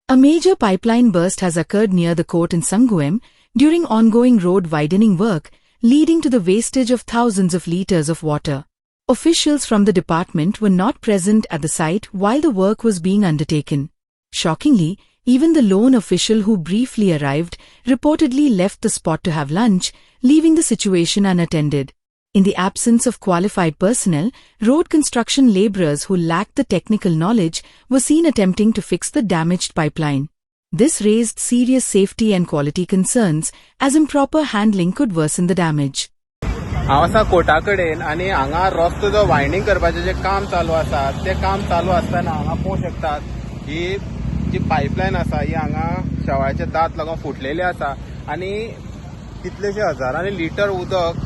A major pipeline burst has occurred near the court in Sanguem during ongoing road widening work, leading to the wastage of thousands of liters of water. Officials from the department were not present at the site while the work was being undertaken. Shockingly, even the lone official who briefly arrived reportedly left the spot to have lunch, leaving the situation unattended. In the absence of qualified personnel, road construction laborers who lacked the technical knowledge were seen attempting to fix the damaged pipeline. This raised serious safety and quality concerns, as improper handling could worsen the damage. हांव आसा Carta कडेन आनी हांगा रस्तो जो winding करपाचें जे काम चालू आसा ते काम चालू आसतना हांगा पळोवंक शकतात ही जी पायपलायन आसा ही हांगा शेवाळ्याचे दात लागून फुटलेली आसा आनी कितलेशे हजारांनी लिटर उदक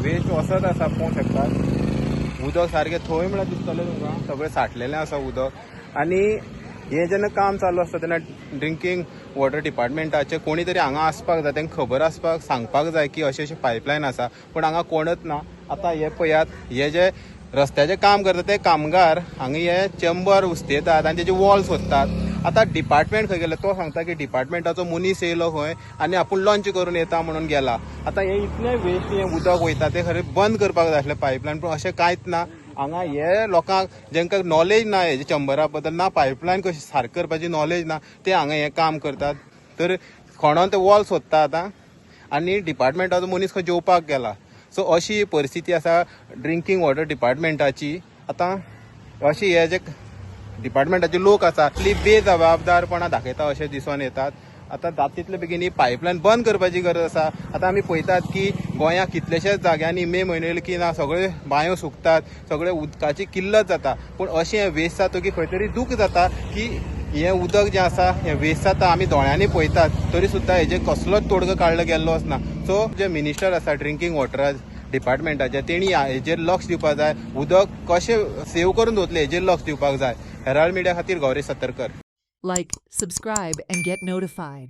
वेस्ट वसत आसा पळोवंक शकतात. उदक सारकें थंय म्हळ्यार दिसतलें तुमकां सगळें साठलेलें आसा उदक आनी हे जेन्ना काम चालू आसता तेन्ना ड्रिंकींग वॉटर डिपार्टमेंटाचे कोणी तरी हांगा आसपाक जाय, तांकां खबर आसपाक सांगपाक जाय की अशें अशें पायपलायन आसा, पूण हांगा कोणच ना. आतां हे पळयात, हे जे रस्त्याचें काम करता ते कामगार हांगा हे चेंबर उस्तेतात आनी तेजे वॉल सोदतात. आतां डिपार्टमेंट खंय गेलो तो सांगता की डिपार्टमेंटाचो मनीस येयलो खंय आनी आपूण लॉन्च करून येता म्हणून गेला. आतां हे इतलें वेस्ट हें उदक वयता तें खरें बंद करपाक जाय आसलें पायपलायन, पूण अशें कांयच ना. हांगा हे लोकांक जेंकां नॉलेज ना हेजे चंबरा बद्दल ना, पायपलायन कशी सारकी करपाची नॉलेज ना, ते हांगा हें काम करतात. तर खणोन ते वॉल सोदता आतां आनी डिपार्टमेंटाचो मनीस खंय जेवपाक गेला. सो अशी परिस्थिती आसा ड्रिंकींग वॉटर डिपार्टमेंटाची. आतां अशी हे जे डिपार्टमेंटाचे लोक आसा आपली बेजबाबदारपणां दाखयता अशें दिसून येतात. आतां जाता तितले बेगीन ही पायपलायन बंद करपाची गरज आसा. आतां आमी पळयतात की गोंयांत कितलेशेच जाग्यांनी मे म्हयनो येयलो की ना सगळे बांयो सुकतात, सगळे उदकाची किल्लत जाता. पूण अशें हें वेस्ट जाता की खंय तरी दूख जाता की हें उदक जें आसा हें वेस्ट जाता. आमी दोळ्यांनी पळयतात तरी सुद्दां हेजे कसलोच तोडगो काडलो गेल्लो वचना. सो जे मिनिस्टर आसा ड्रिंकींग वॉटर डिपार्टमेंटाचे तेणी हेजेर लक्ष दिवपाक जाय, उदक कशें सेव करून दवरतले हेजेर लक्ष दिवपाक जाय. हेराल्ड मिडिया खातीर Gauri Satarkar. Like, subscribe, and get notified.